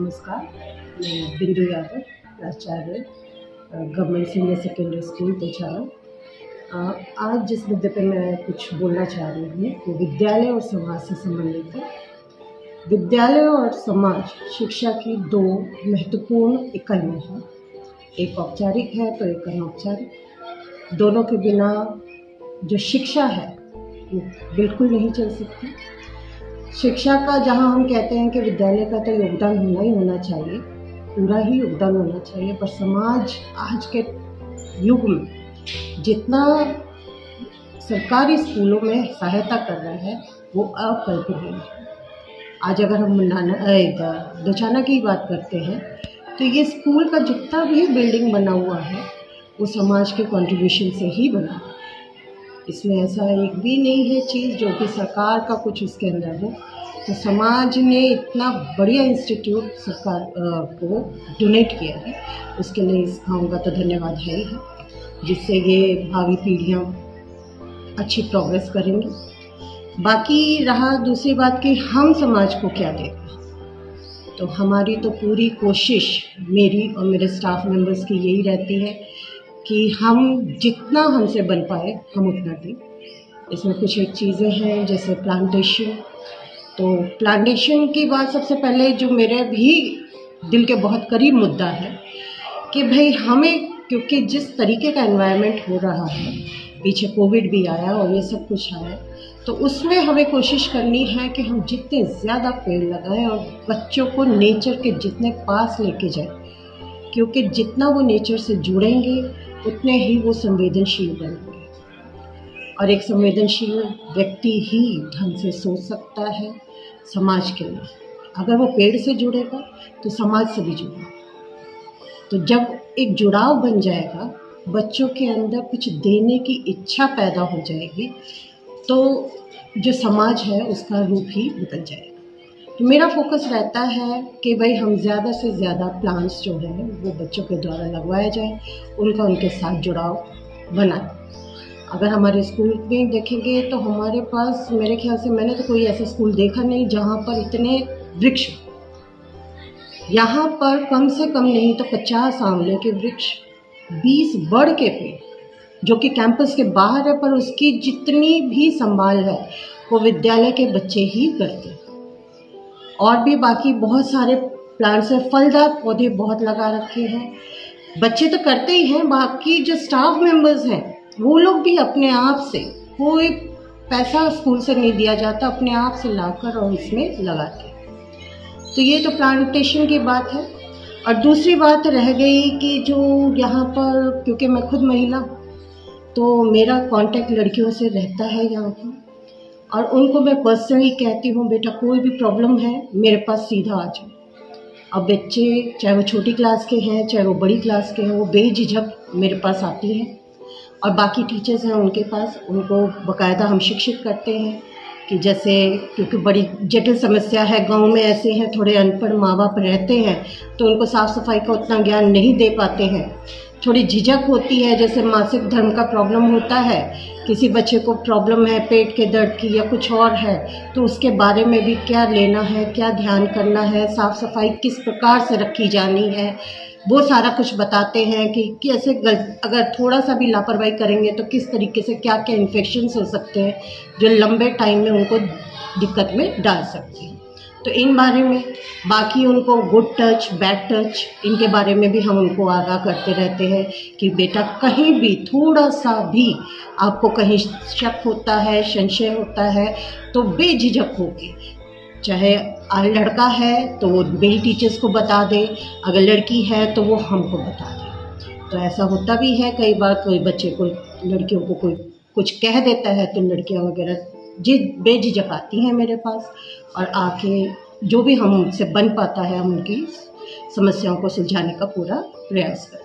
नमस्कार, मैं बिंदु यादव, प्राचार्य गवर्नमेंट सीनियर सेकेंडरी स्कूल पोचारा। आज जिस मुद्दे पे मैं कुछ बोलना चाह रही हूँ वो विद्यालय और समाज से संबंधित है। विद्यालय और समाज शिक्षा की दो महत्वपूर्ण इकाइयाँ हैं, एक औपचारिक है तो एक अनौपचारिक। दोनों के बिना जो शिक्षा है वो बिल्कुल नहीं चल सकती। शिक्षा का जहाँ हम कहते हैं कि विद्यालय का तो योगदान होना ही होना चाहिए, पूरा ही योगदान होना चाहिए, पर समाज आज के युग में जितना सरकारी स्कूलों में सहायता कर रहा है वो अकल्पनीय है। आज अगर हम दोचाना की बात करते हैं तो ये स्कूल का जितना भी बिल्डिंग बना हुआ है वो समाज के कंट्रीब्यूशन से ही बना है। इसमें ऐसा एक भी नहीं है चीज़ जो कि सरकार का कुछ उसके अंदर हो। तो समाज ने इतना बढ़िया इंस्टीट्यूट सरकार को डोनेट किया है, उसके लिए इस गाँव का तो धन्यवाद है ही, जिससे ये भावी पीढ़ियाँ अच्छी प्रोग्रेस करेंगी। बाकी रहा दूसरी बात कि हम समाज को क्या देंगे, तो हमारी तो पूरी कोशिश, मेरी और मेरे स्टाफ मेंबर्स की यही रहती है कि हम जितना हमसे बन पाए हम उतना दें। इसमें कुछ एक चीज़ें हैं जैसे प्लांटेशन। तो प्लांटेशन की बात सबसे पहले जो मेरे भी दिल के बहुत करीब मुद्दा है कि भाई हमें, क्योंकि जिस तरीके का एनवायरनमेंट हो रहा है, पीछे कोविड भी आया और ये सब कुछ आया, तो उसमें हमें कोशिश करनी है कि हम जितने ज़्यादा पेड़ लगाएं और बच्चों को नेचर के जितने पास लेके जाएं, क्योंकि जितना वो नेचर से जुड़ेंगे उतने ही वो संवेदनशील बनेंगे। और एक संवेदनशील व्यक्ति ही ढंग से सोच सकता है समाज के लिए। अगर वो पेड़ से जुड़ेगा तो समाज से भी जुड़ेगा। तो जब एक जुड़ाव बन जाएगा, बच्चों के अंदर कुछ देने की इच्छा पैदा हो जाएगी, तो जो समाज है उसका रूप ही बदल जाएगा। तो मेरा फोकस रहता है कि भाई हम ज़्यादा से ज़्यादा प्लांट्स जो है वो बच्चों के द्वारा लगवाया जाए, उनका उनके साथ जुड़ाव बनाए। अगर हमारे स्कूल में देखेंगे तो हमारे पास, मेरे ख्याल से मैंने तो कोई ऐसा स्कूल देखा नहीं जहाँ पर इतने वृक्ष। यहाँ पर कम से कम नहीं तो 50 आंवले के वृक्ष, 20 बड़ के पेड़ जो कि कैंपस के बाहर है, पर उसकी जितनी भी संभाल है वो विद्यालय के बच्चे ही करते हैं। और भी बाकी बहुत सारे प्लांट्स हैं, फलदार पौधे बहुत लगा रखे हैं। बच्चे तो करते ही हैं, बाकी जो स्टाफ मेंबर्स हैं वो लोग भी अपने आप से, कोई पैसा स्कूल से नहीं दिया जाता, अपने आप से लाकर और इसमें लगाते। तो ये तो प्लांटेशन की बात है। और दूसरी बात रह गई कि जो यहाँ पर, क्योंकि मैं खुद महिला, तो मेरा कांटेक्ट लड़कियों से रहता है यहाँ पर, और उनको मैं पर्सनली कहती हूँ बेटा कोई भी प्रॉब्लम है मेरे पास सीधा आ जाओ। अब बच्चे चाहे वो छोटी क्लास के हैं चाहे वो बड़ी क्लास के हैं, वो बेझिझक मेरे पास आती हैं। और बाकी टीचर्स हैं उनके पास, उनको बाकायदा हम शिक्षित करते हैं कि जैसे, क्योंकि बड़ी जटिल समस्या है, गांव में ऐसे हैं थोड़े अनपढ़ माँ बाप रहते हैं तो उनको साफ़ सफाई का उतना ज्ञान नहीं दे पाते हैं, थोड़ी झिझक होती है। जैसे मासिक धर्म का प्रॉब्लम होता है, किसी बच्चे को प्रॉब्लम है पेट के दर्द की या कुछ और है, तो उसके बारे में भी क्या लेना है, क्या ध्यान करना है, साफ़ सफाई किस प्रकार से रखी जानी है, वो सारा कुछ बताते हैं कि कैसे अगर थोड़ा सा भी लापरवाही करेंगे तो किस तरीके से क्या क्या इन्फेक्शंस हो सकते हैं जो लंबे टाइम में उनको दिक्कत में डाल सकते हैं। तो इन बारे में, बाकी उनको गुड टच बैड टच इनके बारे में भी हम उनको आगाह करते रहते हैं कि बेटा कहीं भी थोड़ा सा भी आपको कहीं शक होता है, संशय होता है, तो बेझिझक होके, चाहे लड़का है तो वो मेरी टीचर्स को बता दे, अगर लड़की है तो वो हमको बता दे। तो ऐसा होता भी है कई बार, कोई बच्चे को, लड़कियों को कोई कुछ कह देता है तो लड़कियां वगैरह बेझिझक आती हैं मेरे पास, और आके जो भी हमसे बन पाता है हम उनकी समस्याओं को सुलझाने का पूरा प्रयास करते हैं।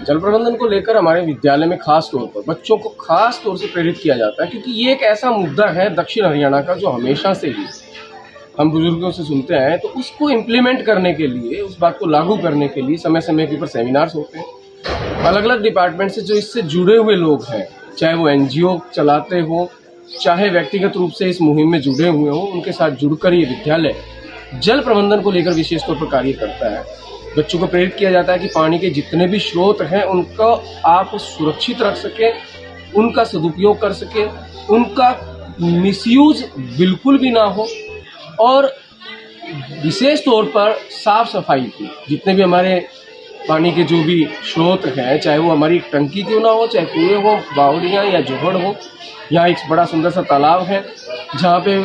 जल प्रबंधन को लेकर हमारे विद्यालय में खास तौर पर बच्चों को खास तौर से प्रेरित किया जाता है, क्योंकि ये एक ऐसा मुद्दा है दक्षिण हरियाणा का जो हमेशा से ही हम बुजुर्गों से सुनते हैं। तो उसको इम्प्लीमेंट करने के लिए, उस बात को लागू करने के लिए समय समय के ऊपर सेमिनार्स होते हैं। अलग अलग डिपार्टमेंट से जो इससे जुड़े हुए लोग हैं, चाहे वो NGO चलाते हो, चाहे व्यक्तिगत रूप से इस मुहिम में जुड़े हुए हों, उनके साथ जुड़कर ये विद्यालय जल प्रबंधन को लेकर विशेष तौर पर कार्य करता है। बच्चों को प्रेरित किया जाता है कि पानी के जितने भी स्रोत हैं उनको आप सुरक्षित रख सकें, उनका सदुपयोग कर सकें, उनका मिसयूज बिल्कुल भी ना हो, और विशेष तौर पर साफ सफाई की जितने भी हमारे पानी के जो भी स्रोत हैं, चाहे वो हमारी टंकी क्यों ना हो, चाहे कुएं हो, बावड़ियाँ या जोहड़ हो। यहाँ एक बड़ा सुंदर सा तालाब है जहाँ पे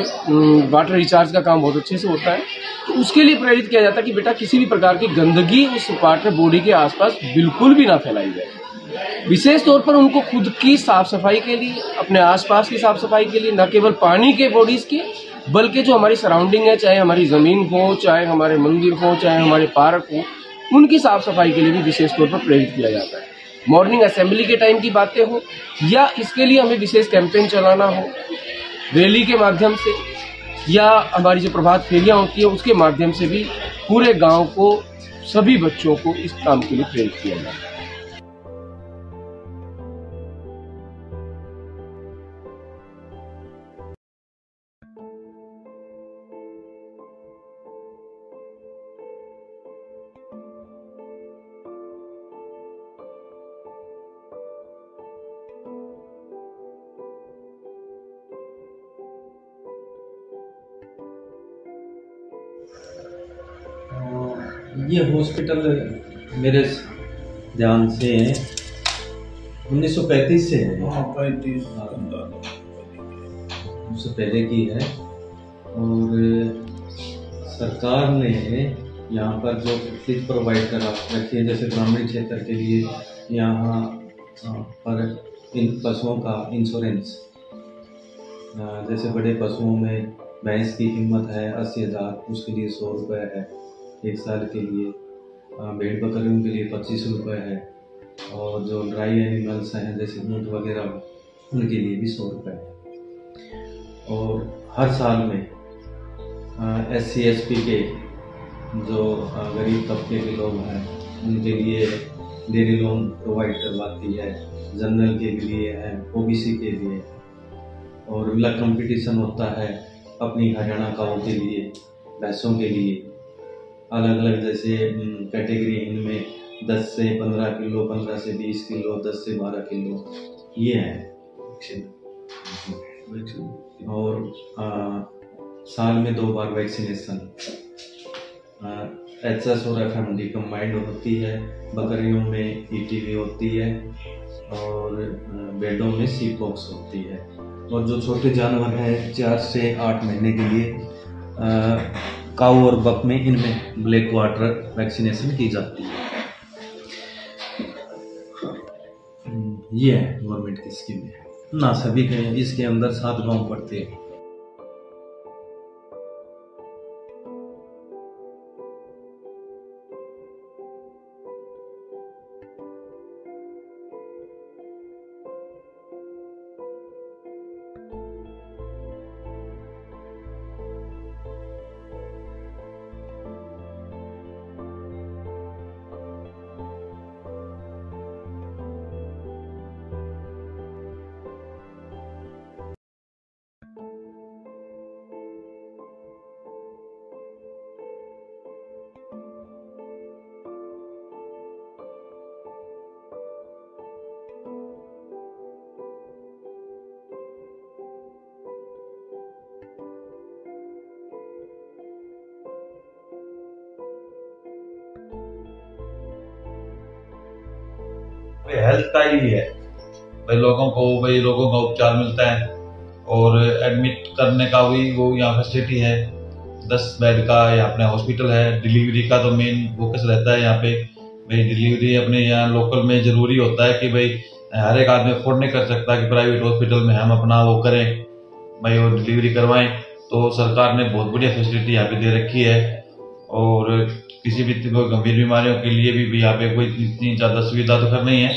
वाटर रिचार्ज का काम बहुत अच्छे से होता है। तो उसके लिए प्रेरित किया जाता है कि बेटा किसी भी प्रकार की गंदगी उस वाटर बॉडी के आसपास बिल्कुल भी ना फैलाई जाए। विशेष तौर पर उनको खुद की साफ सफाई के लिए, अपने आसपास की साफ सफाई के लिए, न केवल पानी के बॉडीज की बल्कि जो हमारी सराउंडिंग है, चाहे हमारी ज़मीन हो, चाहे हमारे मंदिर हो, चाहे हमारे पार्क हो, उनकी साफ सफाई के लिए भी विशेष तौर पर प्रेरित किया जाता है। मॉर्निंग असेंबली के टाइम की बातें हो या इसके लिए हमें विशेष कैंपेन चलाना हो, रैली के माध्यम से या हमारी जो प्रभात फेरियाँ होती है उसके माध्यम से भी पूरे गांव को, सभी बच्चों को इस काम के लिए प्रेरित किया जाता है। ये हॉस्पिटल मेरे ध्यान से 1935 से है। 35 उससे पहले की है। और सरकार ने यहाँ पर जो चीज़ प्रोवाइड करा रखी है, जैसे ग्रामीण क्षेत्र के लिए यहाँ पर इन पशुओं का इंश्योरेंस, जैसे बड़े पशुओं में भैंस की कीमत है 80,000, उसके लिए 100 रुपये है 1 साल के लिए। भेड़ बकरियों के लिए 25 रुपये है, और जो ड्राई एनिमल्स हैं जैसे ऊँट वगैरह उनके लिए भी 100 रुपये है। और हर साल में SC ST के जो गरीब तबके के लोग हैं उनके लिए डेयरी लोन प्रोवाइड करवाती है, जनरल के लिए है, OBC के लिए। और ब्लड कंपटीशन होता है अपनी हरियाणा गाँव के लिए, भैंसों के लिए अलग अलग जैसे कैटेगरी, इनमें 10 से 15 किलो, 15 से 20 किलो, 10 से 12 किलो ये है। और साल में 2 बार वैक्सीनेशन HS और FMD कंबाइंड होती है। बकरियों में ETV होती है और भेड़ों में सीपॉक्स होती है। और जो छोटे जानवर हैं 4 से 8 महीने के लिए काऊ और बक में, इनमें ब्लैक वाटर वैक्सीनेशन की जाती है। ये है गवर्नमेंट की स्कीम है ना। सभी के इसके अंदर 7 गाँव पड़ते हैं। हेल्थ का ही है भाई, लोगों का उपचार मिलता है और एडमिट करने का भी वो यहाँ फैसिलिटी है। 10 बेड का यहाँ अपने हॉस्पिटल है। डिलीवरी का तो मेन फोकस रहता है यहाँ पे भाई। डिलीवरी अपने यहाँ लोकल में जरूरी होता है कि भाई हर एक आदमी अफोर्ड नहीं कर सकता कि प्राइवेट हॉस्पिटल में हम अपना वो करें भाई और डिलीवरी करवाएं। तो सरकार ने बहुत बढ़िया फैसिलिटी यहाँ पे दे रखी है। और किसी भी गंभीर बीमारियों के लिए भी यहाँ पे कोई इतनी ज़्यादा सुविधा तो खैर नहीं है,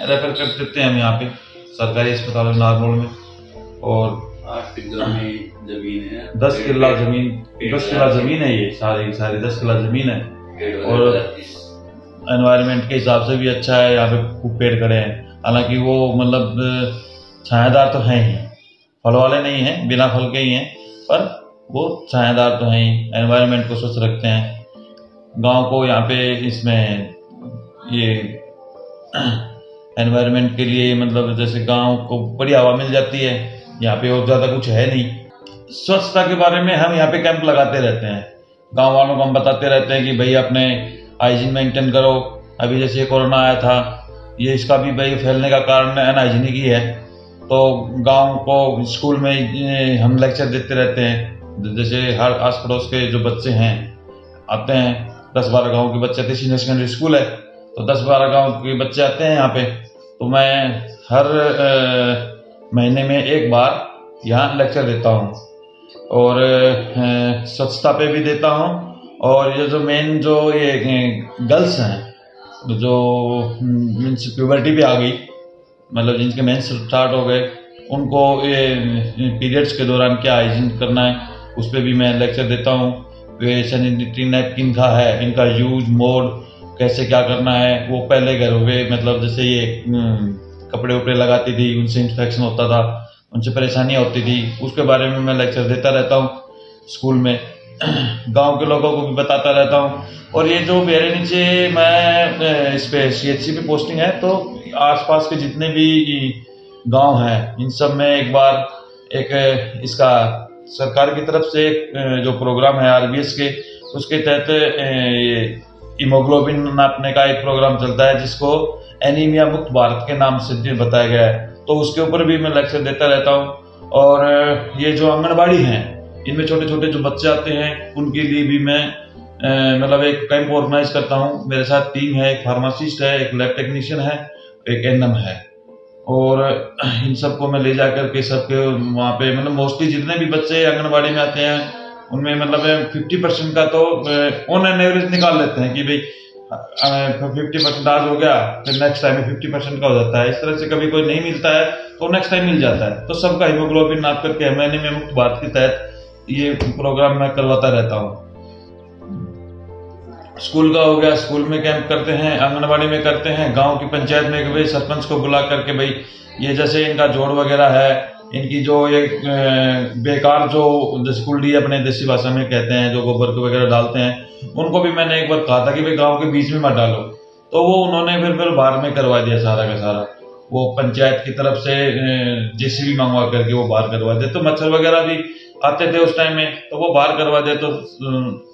रेफर कर देते हैं हम यहाँ पे सरकारी अस्पताल में नारनौल में। और 8 किलो में जमीन है, 10 किला जमीन है, ये सारी 10 किला जमीन है। और एनवायरनमेंट के हिसाब से भी अच्छा है, यहाँ पे खूब पेड़ खड़े हैं। हालांकि वो मतलब छायादार तो हैं ही, फल वाले नहीं हैं, बिना फल के ही हैं, पर वो छायादार तो हैं ही, एनवायरनमेंट को स्वच्छ रखते हैं। गांव को यहाँ पे इसमें ये एनवायरनमेंट के लिए मतलब जैसे गांव को बड़ी हवा मिल जाती है, यहाँ पे और ज़्यादा कुछ है नहीं। स्वच्छता के बारे में हम यहाँ पे कैंप लगाते रहते हैं, गांव वालों को हम बताते रहते हैं कि भाई अपने हाइजीन मेंटेन करो। अभी जैसे कोरोना आया था, ये इसका भी भाई फैलने का कारण अनहाइजीनिक ही है। तो गांव को स्कूल में हम लेक्चर देते रहते हैं, जैसे हर आस पड़ोस के जो बच्चे हैं आते हैं, 10-12 गांव के बच्चे आते हैं, सीनियर सेकेंडरी स्कूल है तो 10-12 गांव के बच्चे आते हैं यहाँ पे। तो मैं हर महीने में एक बार यहाँ लेक्चर देता हूँ और स्वच्छता पे भी देता हूँ। और ये जो मेन जो ये गर्ल्स हैं जो मीन्स प्यूबर्टी पे आ गई, मतलब जिनके मेंस स्टार्ट हो गए, उनको ये पीरियड्स के दौरान क्या हाइजीन करना है उस पर भी मैं लेक्चर देता हूँ। वे सैनिटरी नैपकिन का है, इनका यूज मोड कैसे क्या करना है। वो पहले घरों पे मतलब जैसे ये कपड़े उपड़े लगाती थी, उनसे इन्फेक्शन होता था, उनसे परेशानियाँ होती थी, उसके बारे में मैं लेक्चर देता रहता हूँ स्कूल में। गांव के लोगों को भी बताता रहता हूँ। और ये जो मेरे नीचे मैं इस पे CHC पे पोस्टिंग है, तो आसपास के जितने भी गांव हैं इन सब में एक बार एक इसका सरकार की तरफ से जो प्रोग्राम है RBS के, उसके तहत हीमोग्लोबिन नापने का एक प्रोग्राम चलता है जिसको एनीमिया मुक्त भारत के नाम से बताया गया है। तो उसके ऊपर भी मैं लेक्चर देता रहता हूँ। और ये जो आंगनबाड़ी हैं, इनमें छोटे छोटे जो बच्चे आते हैं उनके लिए भी मैं मतलब एक कैंप ऑर्गेनाइज करता हूँ। मेरे साथ टीम है, एक फार्मासिस्ट है, एक लैब टेक्नीशियन है, एक NM है। और इन सबको मैं ले जाकर के सबके वहाँ पे मतलब मोस्टली जितने भी बच्चे आंगनबाड़ी में आते हैं उनमें मतलब 50% का तो ऑन एन एवरेज निकाल लेते हैं कि भाई 50% आज हो गया, फिर नेक्स्ट टाइम में 50% का हो जाता है। इस तरह से कभी कोई नहीं मिलता है तो नेक्स्ट टाइम मिल जाता है। तो सबका हीमोग्लोबिन नाप करके एनीमिया मुक्त भारत के तहत ये प्रोग्राम मैं करवाता रहता हूँ। स्कूल का हो गया, स्कूल में कैंप करते हैं, आंगनबाड़ी में करते हैं, गांव की पंचायत में भाई सरपंच को बुला करके भाई ये जैसे इनका जोड़ वगैरह है, इनकी जो एक बेकार जो जैसे कुल्डी अपने देसी भाषा में कहते हैं, जो गोबर को वगैरह डालते हैं, उनको भी मैंने एक बार कहा था कि भाई गांव के बीच में मत डालो। तो वो उन्होंने फिर बाहर में करवा दिया सारा का सारा। वो पंचायत की तरफ से JCB मंगवा करके वो बाहर करवा दे। तो मच्छर वगैरह भी आते थे उस टाइम में, तो वो बाहर करवा दे। तो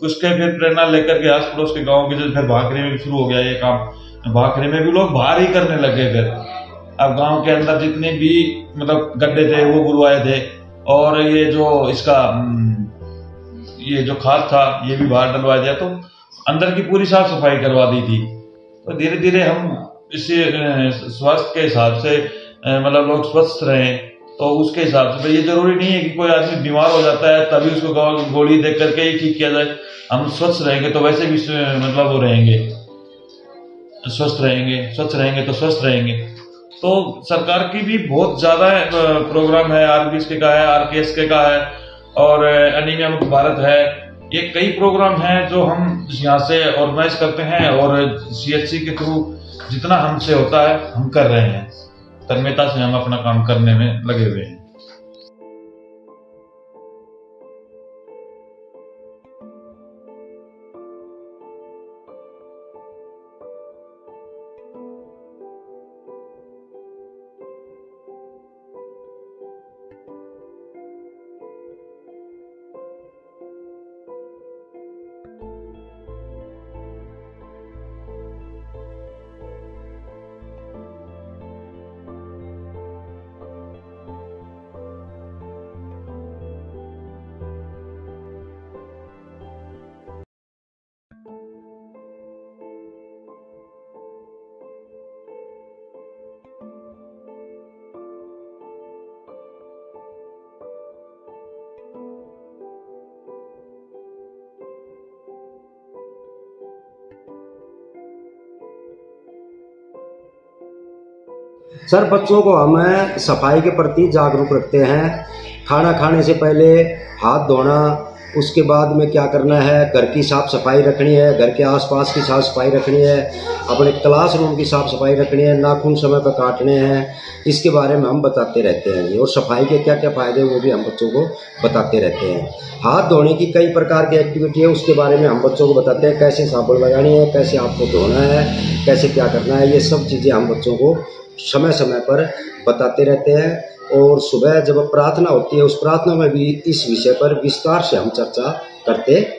उसके फिर प्रेरणा लेकर के आस पड़ोस के गाँव के फिर भाखरी में भी शुरू हो गया ये काम। भाखरी में भी लोग बाहर ही करने लगे। फिर अब गांव के अंदर जितने भी मतलब गड्ढे थे वो बुरवाए थे, और ये जो इसका ये जो खाद था ये भी बाहर डलवा दिया। तो अंदर की पूरी साफ सफाई करवा दी थी। तो धीरे धीरे हम इसे स्वास्थ्य के हिसाब से मतलब लोग स्वस्थ रहें, तो उसके हिसाब से ये जरूरी नहीं है कि कोई आदमी बीमार हो जाता है तभी उसको गोली दे करके ही ठीक किया जाए। हम स्वस्थ रहेंगे तो वैसे भी मतलब वो रहेंगे, स्वस्थ रहेंगे, स्वच्छ रहेंगे तो स्वस्थ रहेंगे। तो सरकार की भी बहुत ज्यादा प्रोग्राम है, RBS के का है, RKS के का है, और एनीमिया मुक्त भारत है। ये कई प्रोग्राम हैं जो हम यहाँ से ऑर्गेनाइज करते हैं, और CHC के थ्रू जितना हमसे होता है हम कर रहे हैं। तन्मयता से हम अपना काम करने में लगे हुए हैं। सर, बच्चों को हम सफाई के प्रति जागरूक रखते हैं। खाना खाने से पहले हाथ धोना, उसके बाद में क्या करना है, घर की साफ़ सफाई रखनी है, घर के आसपास की साफ़ सफाई रखनी है, अपने क्लासरूम की साफ़ सफाई रखनी है, नाखून समय पर काटने हैं। इसके बारे में हम बताते रहते हैं और सफाई के क्या क्या फ़ायदे वो भी हम बच्चों को बताते रहते हैं। हाथ धोने की कई प्रकार की एक्टिविटी है, उसके बारे में हम बच्चों को बताते हैं, कैसे साबुन लगानी है, कैसे आपको धोना है, कैसे क्या करना है। ये सब चीज़ें हम बच्चों को समय समय पर बताते रहते हैं। और सुबह जब प्रार्थना होती है, उस प्रार्थना में भी इस विषय पर विस्तार से हम चर्चा करते हैं।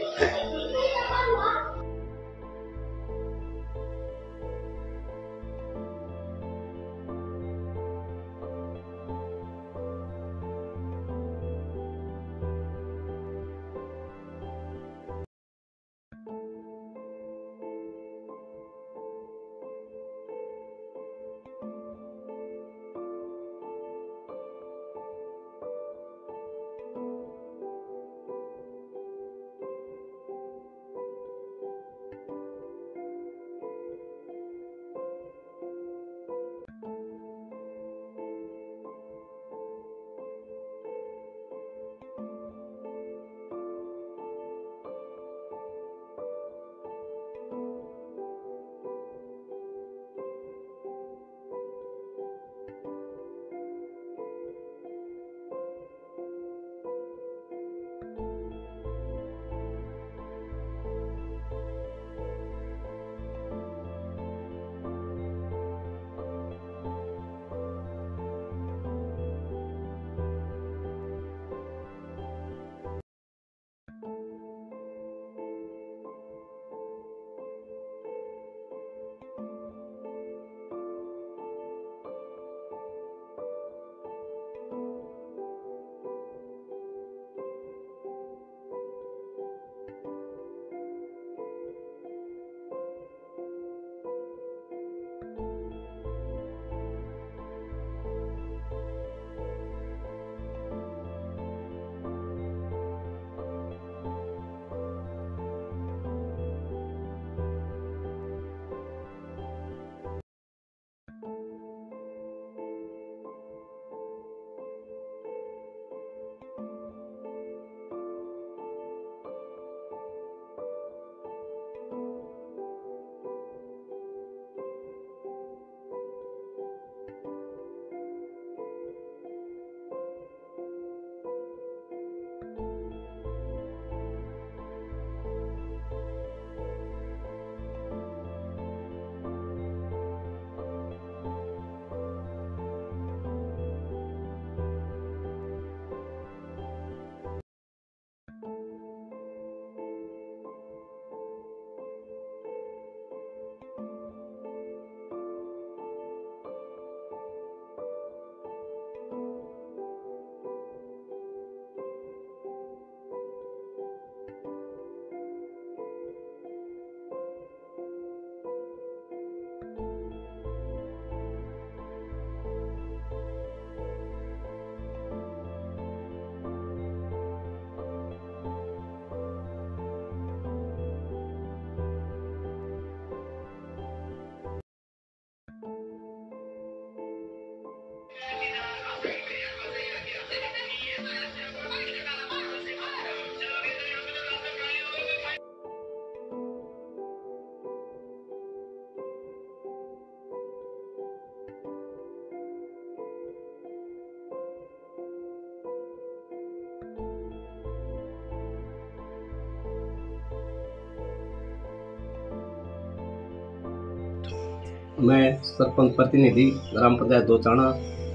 मैं सरपंच प्रतिनिधि ग्राम पंचायत दोचाना,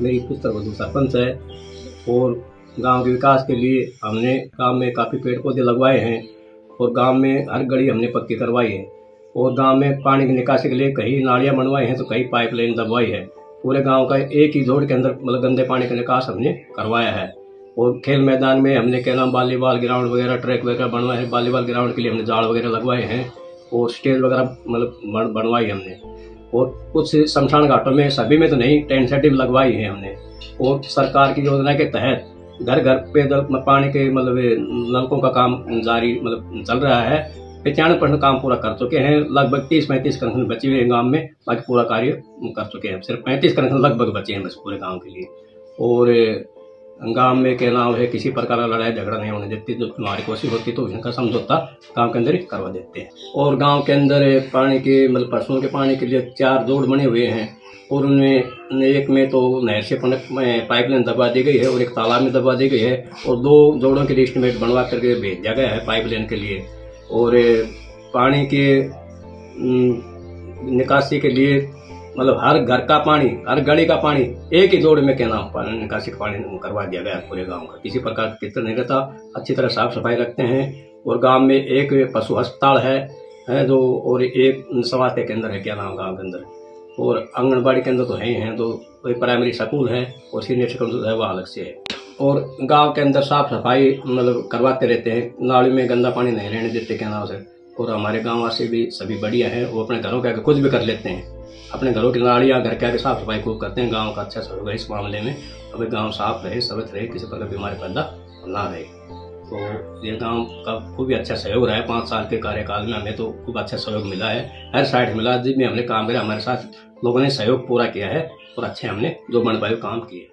मेरी पुत्रवधू सरपंच है और गांव के विकास के लिए हमने गांव में काफ़ी पेड़ पौधे लगवाए हैं और गांव में हर गली हमने पक्की करवाई है और गांव में पानी की निकासी के लिए कहीं नालियां बनवाई हैं तो कहीं पाइपलाइन दबवाई है। पूरे गांव का एक ही जोड़ के अंदर मतलब गंदे पानी का निकास हमने करवाया है। और खेल मैदान में हमने क्या नाम वॉलीबॉल ग्राउंड वगैरह ट्रैक वगैरह बनवाए हैं। वॉलीबॉल ग्राउंड के लिए हमने जाल वगैरह लगवाए हैं और स्टेज वगैरह मतलब बनवाई हमने। और कुछ शमशान घाटों में सभी में तो नहीं, टेंट सेटिंग लगवाई है हमने। और सरकार की योजना के तहत घर घर पे पानी के मतलब नलकों का काम जारी मतलब चल रहा है 95% काम पूरा कर चुके हैं। लगभग 30-35 कनेक्शन बचे हुए हैं गांव में, बाकी पूरा कार्य कर चुके हैं। सिर्फ 35 कनेक्शन लगभग बचे हैं बस पूरे गांव के लिए। और गांव में क्या नाम है, किसी प्रकार का लड़ाई झगड़ा नहीं होने देती। जो हमारी कोशिश होती तो उनका समझौता गांव के अंदर ही करवा देते हैं। और गांव के अंदर पानी के मतलब पशुओं के पानी के लिए 4 जोड़ बने हुए हैं, और उनमें एक में तो नहर से पाइपलाइन दबा दी गई है और एक तालाब में दबा दी गई है, और 2 जोड़ों के लिए एस्टिमेट बनवा करके भेज दिया गया है पाइपलाइन के लिए। और पानी के निकासी के लिए मतलब हर घर का पानी, हर गली का पानी एक ही जोड़ में कहना पानी निकासी का पानी करवा दिया गया पूरे गांव का। किसी प्रकार का किचन नहीं रहता, अच्छी तरह साफ सफाई रखते हैं। और गांव में एक पशु अस्पताल है जो, और एक स्वास्थ्य केंद्र है क्या नाम गांव के अंदर, और आंगनबाड़ी केंद्र तो है ही हैं, तो प्राइमरी स्कूल है और सीनियर सेकेंडरी है, वह अलग से है। और गांव के अंदर साफ सफाई मतलब करवाते रहते हैं, नाली में गंदा पानी नहीं रहने देते क्या नाम से। और हमारे गाँव वासी भी सभी बढ़िया है, वो अपने घरों के आगे खुद भी कर लेते हैं, अपने घरों की नालियाँ घर के आगे साफ सफाई खूब करते हैं। गांव का अच्छा सहयोग है इस मामले में। अभी गांव साफ रहे, स्वच्छ रहे, किसी प्रकार बीमारी पैदा ना रहे। तो ये गांव का खूब ही अच्छा सहयोग रहा है 5 साल के कार्यकाल में। हमें तो खूब अच्छा सहयोग मिला है, हर साइड मिला। जिसमें हमने काम किया हमारे साथ लोगों ने सहयोग पूरा किया है, और अच्छे हमने जो बन पाए काम किए।